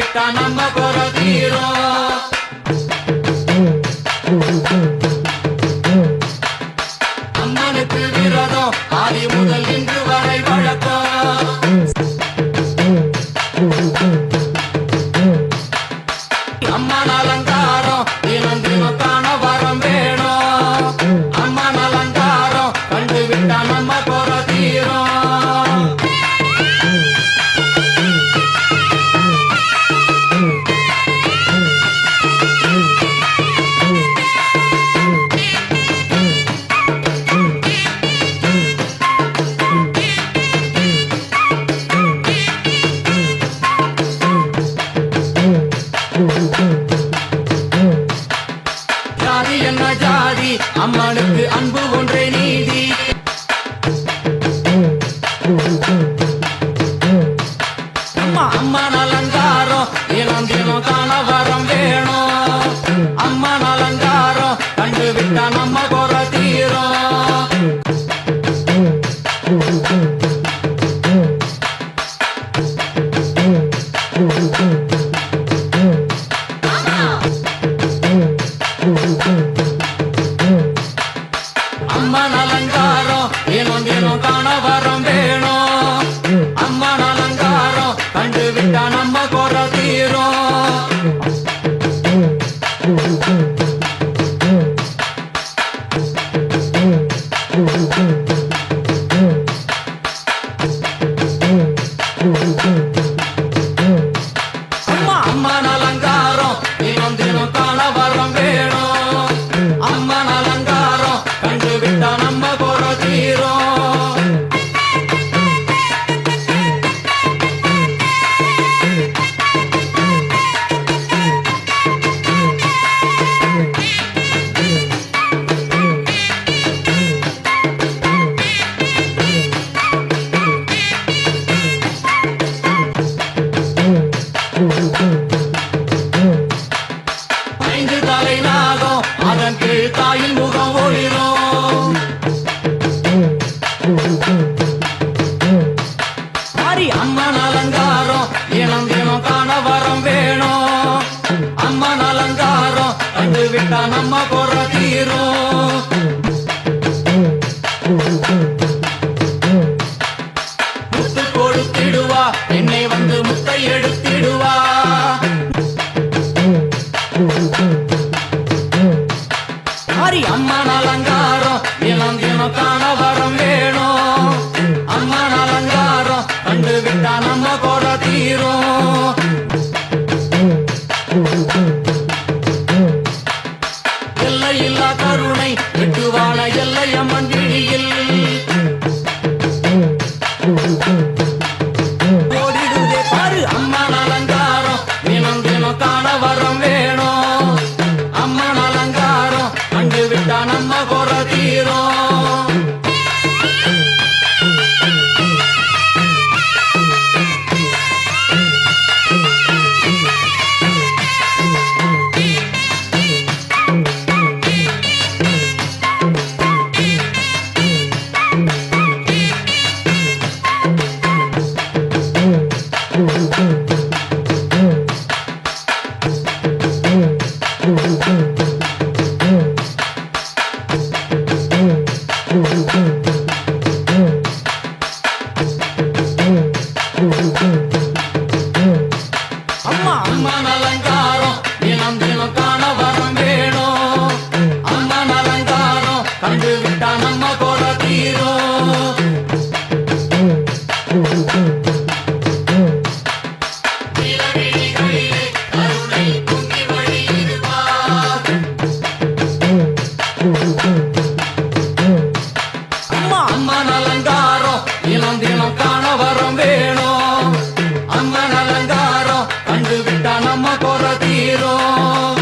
விட்டா நம்ம குறை தீரும். அம்மனுக்கு விரதம் ஆதி முதல் இன்று வரை வழக்கம். அம்மன் அலங்காரம் தினம் தினம் காண வரம் வேணும். அம்மன் அலங்காரம் கண்டு விட்டா நம்ம குறை தீரும். ஜாதி என்ன ஜாதி அம்மனுக்கு அன்பு ஒன்றே நீதி. அம்மன் அலங்காரம் தினம் தினம் காண வரம் வேணும். அம்மன் அலங்காரம் கண்டு விட்டா நம்ம குறை தீரும். அம்மன் அலங்காரம் தினம் தினம் காண வரம் வேணும். அம்மன் அலங்காரம் கண்டு விட்டா நம்ம குறை தீரும். அம்மன் அலங்காரம் தினம் தினம் காண வரம் வேணும். அம்மன் அலங்காரம் கண்டு விட்டா நம்ம குறை தீரும். ஐந்து தலை நாகம் அதன் கீழ் தாயின் முகம் ஒளிரும். ஹரி அம்மன் அலங்காரம் தினம் தினம் காண வரம் வேணும். அம்மன் அலங்காரம் கண்டு விட்டா நம்ம குறை தீரும். முத்து கொடுத்திடுவா என்னை வந்து முத்தை எடுத்திடுவா. ஹரி அம்மன் அலங்காரம் தினம் தினம் காண வரம் வேணும். அம்மன் அலங்காரம் கண்டு விட்டா நம்ம குறை தீரும். எல்லையில்லா கருணை வெட்டுவான எல்லை அம்மன் விழியில் ஓடிடுதே பாரு. அம்மன் அலங்காரம் தினம் தினம் காண வரம் வேணும். அம்மன் அலங்காரம் கண்டு விட்டா நம்ம குறை தீரும். அம்மன் அலங்காரம் தினம் தினம் காண வரம் வேணும். அம்மன் அலங்காரம் கண்டு விட்டா நம்ம குறை தீரும். நிலவிழிகளிலே கருணை பொங்கி வழியிடுவார். அம்மன் அலங்காரம் தினம் தினம் காண வரம் வேணும். அம்மன் அலங்காரம் கண்டு விட்டா நம்ம குறை தீரும்.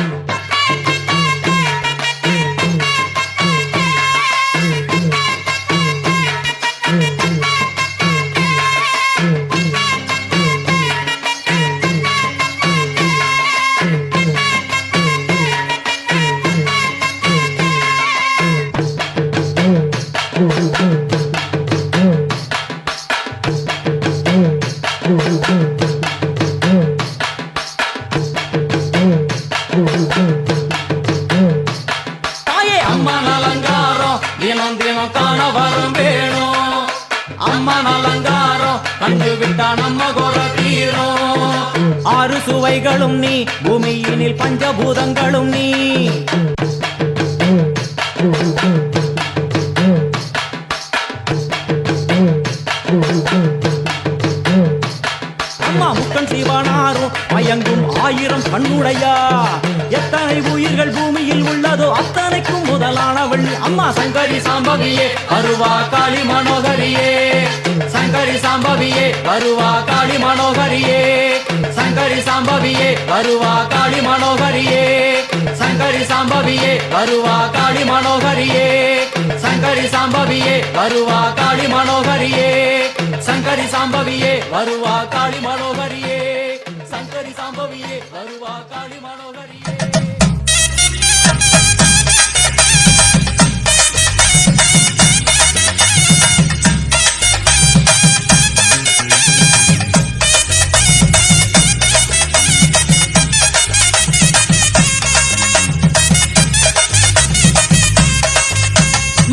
தேவைகளும் நீ, பூமியினில் பஞ்சபூதங்களும் நீ. அம்மா முக்கன் சிவனாரும் மயங்கும் 1000 கண்ணுடையா, எத்தனை உயிர்கள் பூமியில் உள்ளதோ அத்தனைக்கும் முதலானவள் அம்மா சங்கரி சாம்பவியே அருவா காளி மனோகரியே. சங்கரி சாம்பவியே அருவா காளி மனோகரியே. சங்கரி சாம்பவியே அருவா காளி மனோகரியே. சங்கரி சாம்பவியே அருவா காளி மனோகரியே. சங்கரி சாம்பவியே அருவா காளி மனோகரியே. சங்கரி சாம்பவியே வருவா காளி மனோகரியே. சங்கரி சாம்பவியே வருவா காளி மனோகரியே.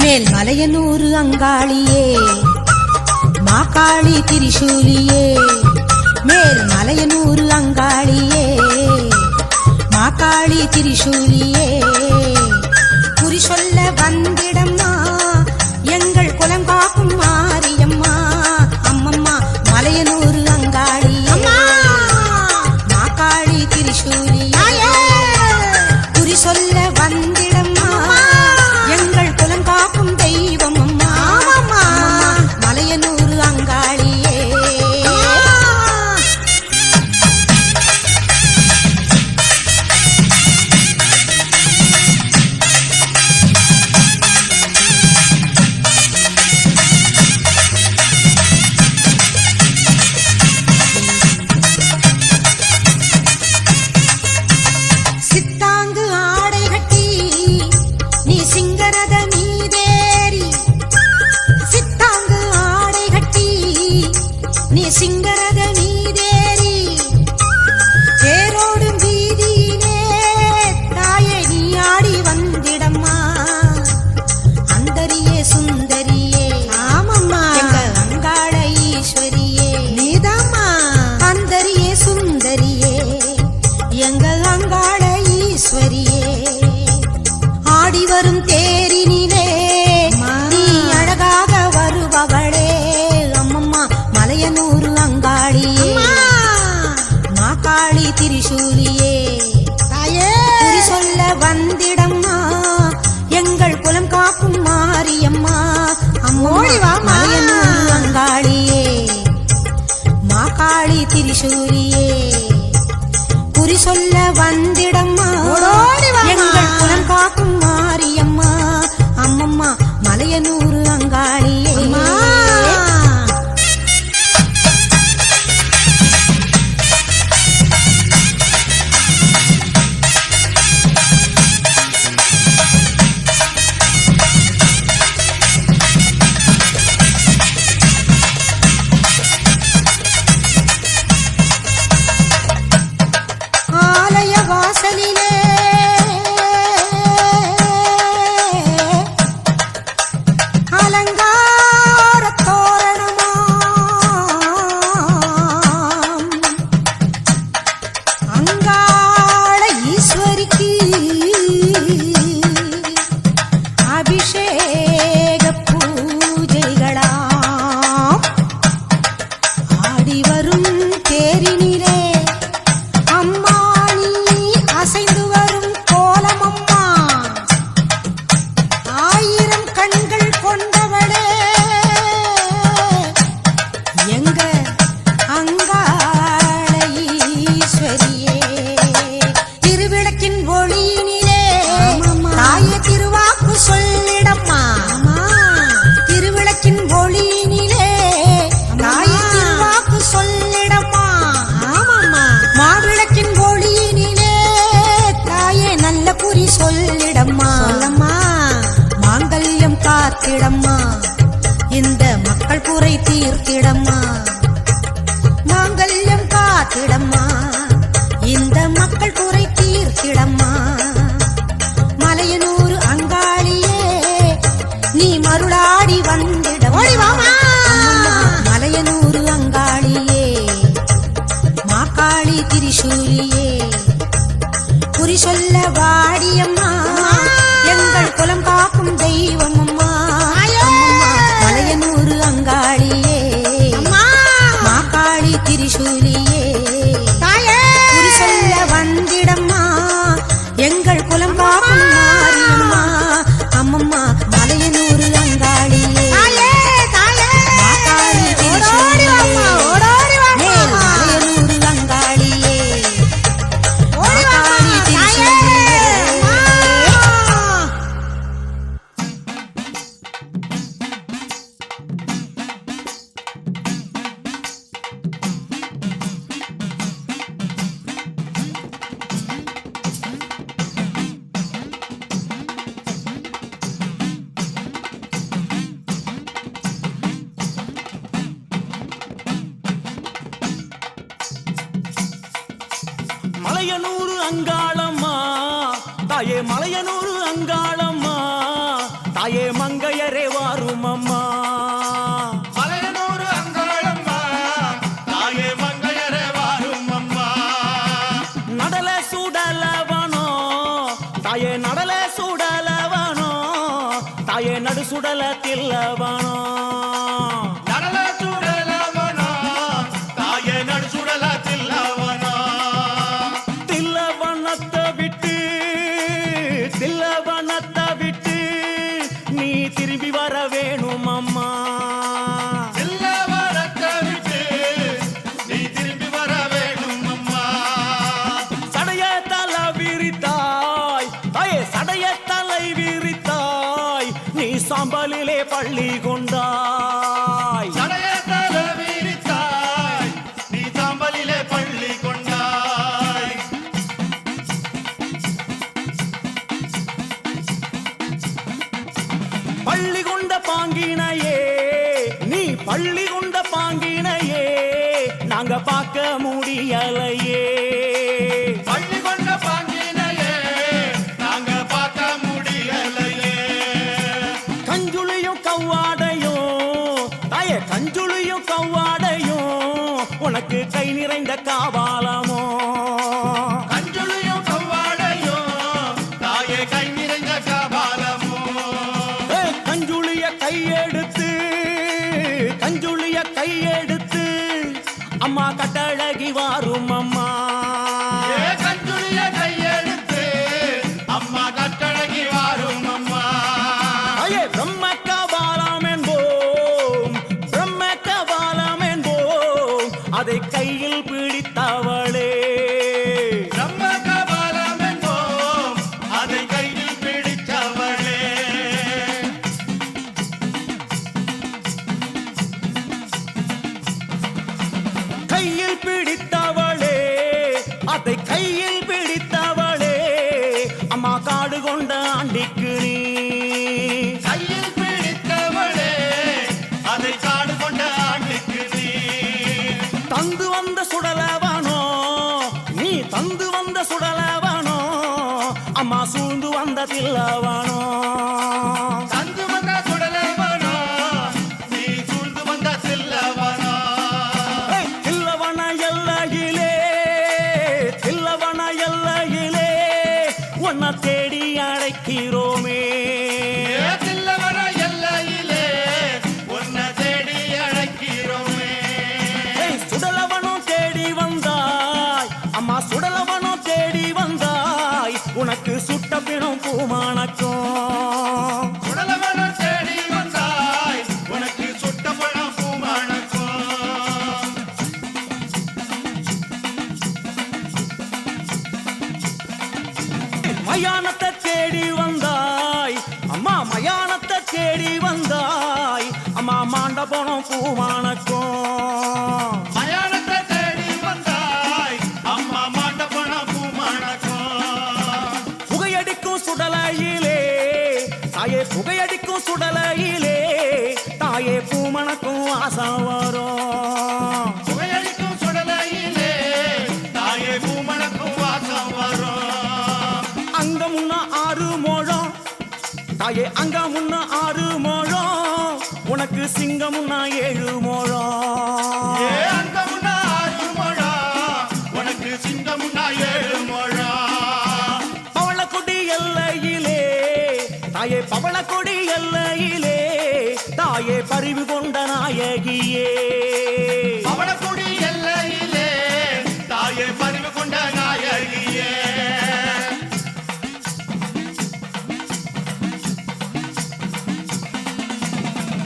மேல்மலையனூர் அங்காளியே மாகாளி திரிசூலியே. மேல்மலையனூர் அங்காளியே மாகாளி திரிசூலியே. குறி சொல்ல வந்திடம்மா எங்கள் குலம் காக்கும் மாரியம்மா. அம்மம்மா மலையனூர் அங்காளியே மாகாளி திரிசூலியே. குறி சொல்ல வந்திடம்மா எங்கள் குலம் காக்கும் தெய்வம் அம்மா. மலையனூர் அங்காளியே. சித்தாங்கு ஆடை கட்டி நீ சிங்கரத மீதேறி. சித்தாங்கு ஆடை கட்டி நீ சிங்கரத மீதேறி. தேரோடும் வீதியிலே தாயே நீ ஆடி வந்திடம்மா. அந்தரியே சுந்தரியே ஆமம்மா எங்க அங்காள ஈஸ்வரியே நீதாம்மா. அந்தரியே சுந்தரியே எங்க அங்காள ஈஸ்வரியே. ஆடி வரும் தேரினிலே நீ அழகாக வருபவளே அம்மம்மா மலையனூர் அங்காளியே மாகாளி திரிசூலியே. குறி சொல்ல வந்திடம்மா எங்கள் குலம் காக்கும் மாரியம்மா. அம்மோடிவா மலையனூர் அங்காளியே மாகாளி திரிசூலியே. குறி சொல்ல வந்திடம்மா எங்கள் குலம் காக்கும் மாரியம்மா. அம்மம்மா மலையனூர் அங்காளியே. ஆலய வாசலிலே அலங்கார தோரணமாம் அங்காள ஈஸ்வரிக்கு அபிஷேக பூஜைகளாம். ஆடி வரும் தேரினிலே அம்மா நீ அசைந்து வரும் கோலமம்மா. 1000 கண்கள் கொண்டவளே எங்க அங்காள ஈஸ்வரியே. திருவிளக்கின் ஒளியினிலே தாயே திருவாக்கு சொல்லிடம்மா. திருவிளக்கின் ஒளியினிலே தாயே திருவாக்கு சொல்லிடம்மா. மாவிளக்கின் ஒளியினிலே தாயே நல்ல குறி சொல்லிடம்மா. மாங்கல்யம் காத்திடம்மா இந்த மக்கள் குறை தீர்த்திடம்மா. மாங்கல்யம் காத்திடம்மா இந்த மக்கள் குறை தீர்த்திடம்மா. மலையனூர் அங்காளியே நீ மருளாடி வந்திடம்மா. மலையனூர் அங்காளியே மாகாளி திரிசூலியே. குறி சொல்ல வாடியம்மா எங்கள் குலம் காக்கும் தெய்வம் அம்மா அம்மம்மா மலையனூர் அங்காளியே மாகாளி திரிசூலியே குறி சொல்ல வந்திடம்மா எங்கள் குலம் காக்கும் மாரியம்மா அம்மம்மா மலையனூர் அங்காளியே மாகாளி திரிசூலியே மலையனூர் அங்காளியே மாகாளி திரிசூலியே மலையனூர் அங்காளம்மா தாயே மலையனூர் அங்காளம்மா தாயே மங்கையரே வாரும் அம்மா மலையனூர் அங்காளம்மா தாயே மங்கையரே வாரும் அம்மா நடல சுடலவனோ தாயே நடல சுடலவனோ தாயே நடு சுடல தில்லவனோ நடல சுடலவனோ தாயே நடு சுடல தில்லவனோ தில்லவனத்தை விட்டு நீ திரும்பி வர வேணும் அம்மா தில்லவனத்தை விட்டு நீ திரும்பி வர வேணும் அம்மா சடைய தலை விரித்தாய் தாயே சடைய தலை விரித்தாய் நீ சாம்பலிலே பள்ளி கொண்டாய் சடைய தலை விரித்தாய் நீ சாம்பலிலே பள்ளி கொண்டாய் பள்ளி கொண்ட பாங்கினையே நீ பள்ளி கொண்ட பாங்கினையே நாங்க பார்க்க முடியலையே பள்ளி கொண்ட பாங்கினையே நாங்க பார்க்க முடியலையே கஞ்சுளியும் கவ்வாடையும் தாயே கஞ்சுளியும் கவ்வாடையும் உனக்கு கை நிறைந்த காவாலமோ கஞ்சுளியும் கவ்வாடையும் தாயே கை நிறைந்த காபாலமோ கஞ்சுளிய கையெடுத்து அம்மா கட்டழகி வாரும் அம்மா கஞ்சுளிய கையெடுத்து அம்மா கட்டழகி வாரும் அம்மா ஐயே பிரம்ம கபாலம் என்போம் அதை கையில் பிடித்தவளே பிரம்ம கபாலம் என்போம் அதை கையில் பிடித்தவளே கையில் பிடித்தவளே அதை கையில் பிடித்தவளே அம்மா காடு கொண்ட ஆண்டிக்கு நீ கையில் பிடித்தவளே அதை காடு கொண்ட ஆண்டுக்கு நீ தந்து வந்த சுடலவனோ நீ தந்து வந்த சுடலவனோ அம்மா சூழ்ந்து வந்த தில்லவனோ தந்து வந்த சுடலவனோ நீ சூழ்ந்து வந்த தில்லவனோ தில்லவன எல்லையிலே உன்னை தேடி அழைக்கிறோமே தில்லவன எல்லையிலே உன்னை தேடி அழைக்கிறோமே சுடலவனும் தேடி வந்தாய் அம்மா சுடலவனும் தேடி வந்தாய் உனக்கு சுட்ட பிணம் பூமானக்கும் சுடலவன தேடி வந்தாய் உனக்கு சுட்ட பழம் பூமானக்கும் மயானத்தை தேடி வந்தாய் அம்மா மயானத்தை தேடி வந்தாய் அம்மா மாண்ட போனோம் பூமானக்கும் மயானத்தை தேடி வந்தாய் அம்மா மாட்ட பழம் பூமானக்கும் புகையடிக்கும் சுடலையிலே தாயே புகையடிக்கும் சுடலையிலே தாயே பூமணக்கும் ஆசை வரும் புகையடிக்கும் சுடலையிலே தாயே பூமணக்கும் வாசம் வரும் அங்க முன்ன 6 முழம் தாயே அங்க முன்ன 6 முழம் உனக்கு சிங்கம் முன்னா 7 முழம் அங்க முன்னா 6 முழம் உனக்கு சிங்கம் முன்னா 7 முழம் பரிவு கொண்ட நாயகியே பவளக்குடி எல்லையிலே தாயே பரிவு கொண்ட நாயகியே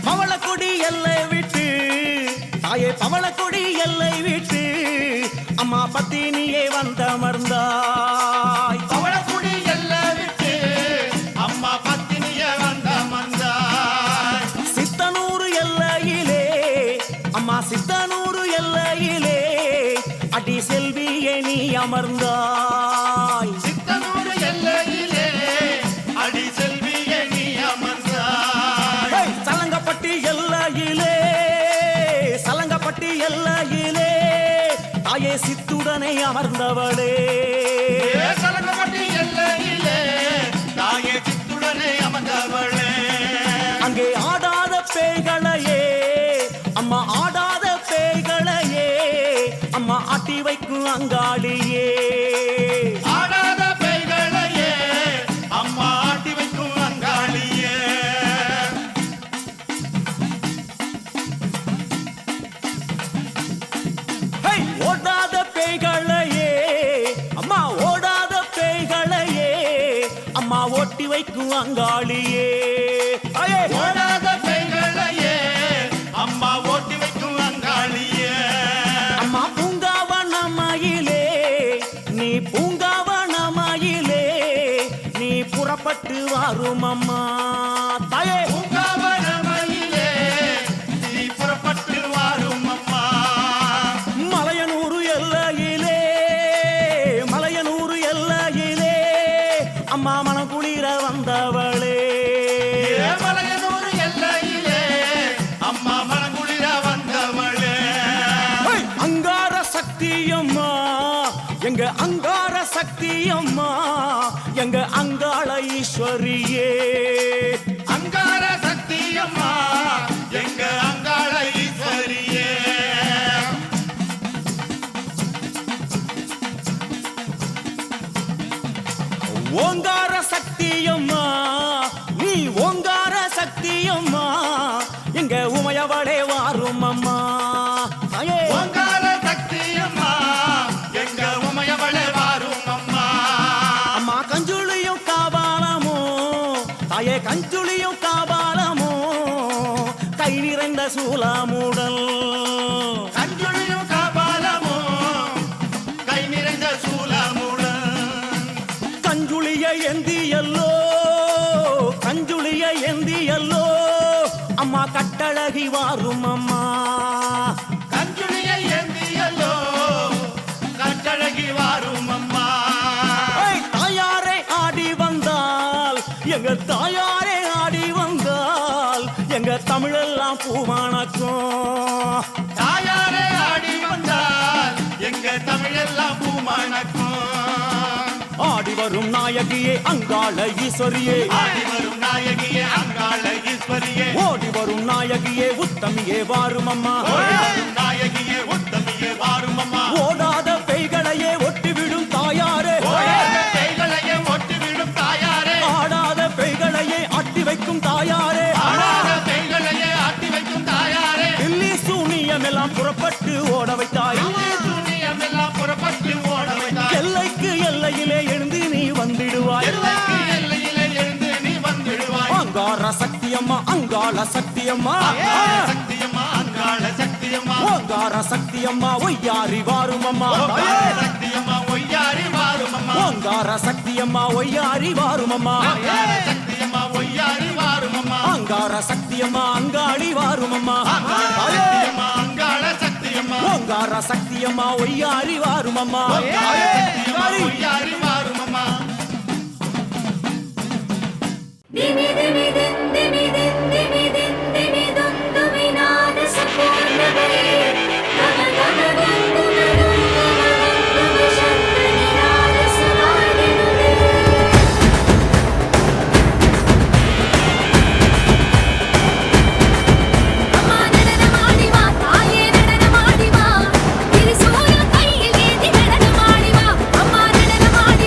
பவளக்குடி எல்லை விட்டு தாயே பவளக்குடி எல்லை விட்டு அம்மா பத்தினியே வந்தமர்ந்தாய் பவளக்குடி எல்லை விட்டு அம்மா பத்தினிய வந்தமர்ந்தாய் சித்தனூர் எல்லையிலே அம்மா சித்தனூர் எல்லையிலே அடி செல்வியே நீ அமர்ந்தாய் சித்தனூர் எல்லையிலே அடி செல்வியே நீ அமர்ந்தாய் சலங்கப்பட்டி எல்லையிலே சலங்கப்பட்டி எல்லையிலே தாயே சித்துடனே அமர்ந்தவளே சலங்கப்பட்டி எல்லையிலே தாயே சித்துடனே அமர்ந்தவளே அங்கே ஆடாத பேய்களையே அம்மா ஆடாத பேய்களையே அம்மா ஆட்டி வைக்கும் அங்காளியே ஆடாத பேய்களையே அம்மா ஆட்டி வைக்கும் அங்காளியே ஓடாத பேய்களையே அம்மா ஓடாத பேய்களையே அம்மா ஓட்டி வைக்கும் அங்காளியே ஓடாத பேய்களையே அம்மா ஓட்டி வைக்கும் அங்காளியே அம்மா பூங்காவனமயிலே நீ பூங்காவனமயிலே நீ புறப்பட்டு வாரும் அம்மா தாயே பூங்காவனமயிலே நீ புறப்பட்டு வாரும் அம்மா மலையனூர் எல்லையிலே மலையனூர் எல்லையிலே அம்மா மனக்குளிர வந்தவளே மலையனூர் எல்லையிலே அம்மா மனங்குளிர வந்தவளே அங்கார சக்தியம்மா எங்க அங்கார சக்தியம்மா எங்க அங்காள ஈஸ்வரியே அங்கார சக்தியம்மா எங்க அங்காள ஈஸ்வரியே ஓங்கார சக்தியம்மா நீ ஓங்கார சக்தியம்மா எங்க உமையவளே வாரும் அம்மா தாயே ஓங்கார சக்தியம்மா எங்க உமையவளே வாரும் அம்மா அம்மா கஞ்சுளியும் காபாலமோ தாயே கஞ்சுளியும் காபாலமோ கை நிறைந்த சூலாமுடல் கஞ்சுளியும் காபாலமோ கை நிறைந்த சூலமுடன் கஞ்சுளிய எந்தியல்லோ கஞ்சுளிய எந்தியல்லோ அம்மா கட்டழகி வாரும் அம்மா கஞ்சுளியை ஏந்தியல்லோ கட்டழகி வாரும் அம்மா தாயாரே ஆடி வந்தால் எங்க தாயாரே ஆடி வந்தால் எங்க தமிழெல்லாம் பூமானக்கும் தாயாரே ஆடி வந்தால் எங்க தமிழெல்லாம் பூமணக்கும் ஆடி வரும் நாயகியே அங்காள ஈஸ்வரியே ஆடி வரும் நாயகியே அங்காள ஈஸ்வரியே ஓடி வரும் நாயகியே உத்தமியே வாரும் அம்மா ஓடி வரும் நாயகியே உத்தமியே வாரும் அம்மா ஓடாத பெய்களையே ஒட்டிவிடும் தாயாரே ஓடாத பேய்களையே ஒட்டிவிடும் தாயாரே ஆடாத பெய்களையே ஆட்டி வைக்கும் தாயாரே ஆடாத பேய்களையே ஆட்டி வைக்கும் தாயாரே தில்லி சூனியமெல்லாம் புறப்பட்டு ஓட வைத்தாய் சூனியமெல்லாம் புறப்பட்டு ஓட வைத்தாய் எல்லைக்கு எல்லையிலே எழுந்து நீ வந்திடுவாய் எல்லைக்கு எல்லையிலே எழுந்து நீ வந்திடுவாய் அங்கார சக்தியம்மா அங்காள சக்தியம்மா சக்தியம்மா அங்காள சக்தியம்மா ஓங்கார சக்தியம்மா ஒய்யாரி வாரும் அம்மா ஓங்கார சக்தியம்மா ஒய்யாரி வாரும் அம்மா ஓங்கார சக்தியம்மா ஒய்யாரி வாரும் அம்மா அங்கார சக்தியம்மா ஒய்யாரி வாரும் அம்மா அங்கார சக்தியம்மா அங்காளி வாரும் அம்மா அங்காள சக்தியம்மா அங்காள சக்தியம்மா ஓங்கார சக்தியம்மா ஒய்யாரி வாரும் அம்மா அங்காள சக்தியம்மா ஒய்யாரி வாரும் அம்மா Dimi dimi din dimi din dimi din dimi dum duminada sapurna bhe gama gama dum dum dum dum shanta nirada savadinude amma nadana maadiva taaye nadana maadiva tirisoya kaiyil eethi nadana maadiva amma nadana maadiva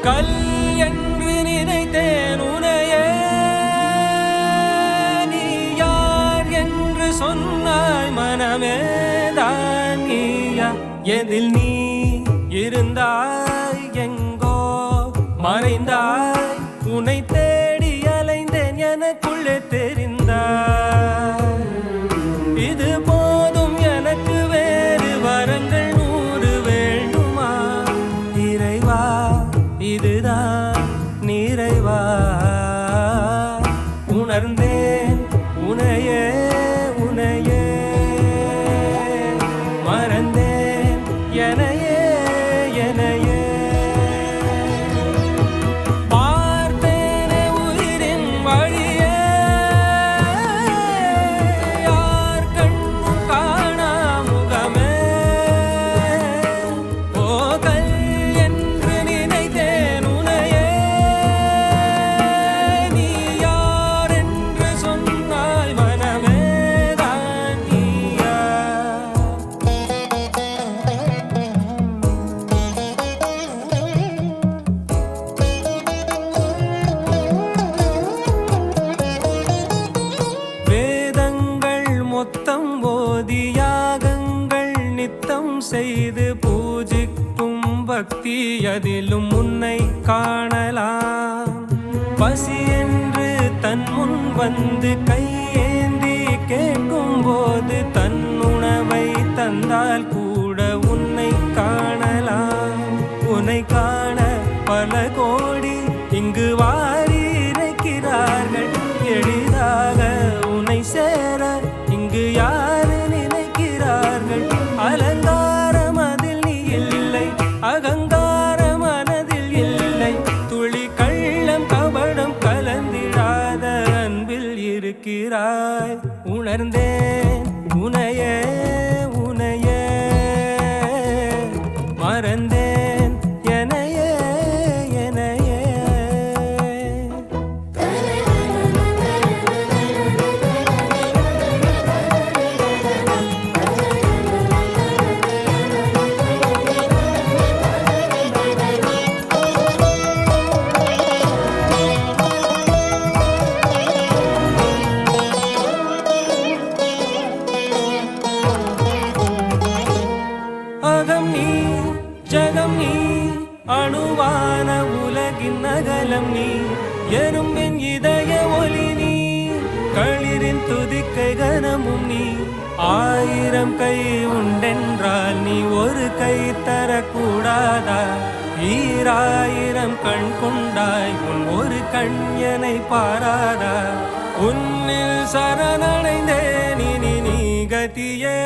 கல் என்று நினைத்தேன் உனையே, நீ யார் என்று சொன்னாய் மனமே தான் நீயா. எதில் நீ இருந்தாய் எங்கோ மறைந்தாய், உன்னை தேடி அலைந்தேன் எனக்குள்ளே தெரிந்தாய். இது போதும் எனக்கு வேறு வரங்கள் 100 வேண்டுமா இறைவா, இதுதான் நிறைவா. உணர்ந்தேன் உனையே உனையே, மறந்தேன் எனையே எனையே. பார்த்தேனே உயிரின் வழியே, யார் கண்ணும் காணா முகமே. ஓ கல் என்று நினைத்தேன் உனையே, நீ யார் என்று சொன்னாய் மனமே தான் நீயா. வேதங்கள் மொத்தம் ஓதி யாகங்கள் நித்தம் செய்து பூஜிக்கும் பக்தி, அதிலும் உன்னை காணலாம். பசி என்று தன் முன் வந்து கையேந்தி கேட்கும் போது, தன் உணவை தந்தால் கூட உன்னை காணலாம். உன்னை காண பல கோடி இங்கு வாரி இறைக்கிறார்கள், எளிதாக உன்னை சேர இங்கு யாரு நினைக்கிறார்கள். அலங்காரம் அதில் நீ இல்லை, அகங்கார மனதில் இல்லை, துளி கள்ளம் கபடம் கலந்திடாத அன்பில் இருக்கிறாய். உணர்ந்தேன் உனையே உனையே, மறந்தேன் எனையே எனையே. அகம் நீ ஜகம் நீ, அணுவான உலகின் அகலம் நீ, எறும்பின் இதய ஒளி நீ, களிரின் துதிக்கை கனமும் நீ. 1000 கை உண்டென்றால் நீ ஒரு கை தரக்கூடாதா? 1000 கண் கொண்டாய் உன் ஒரு கண் என்னை பாராதா? உன்னில் சரணடைந்தேன் இனி நீ கதியே.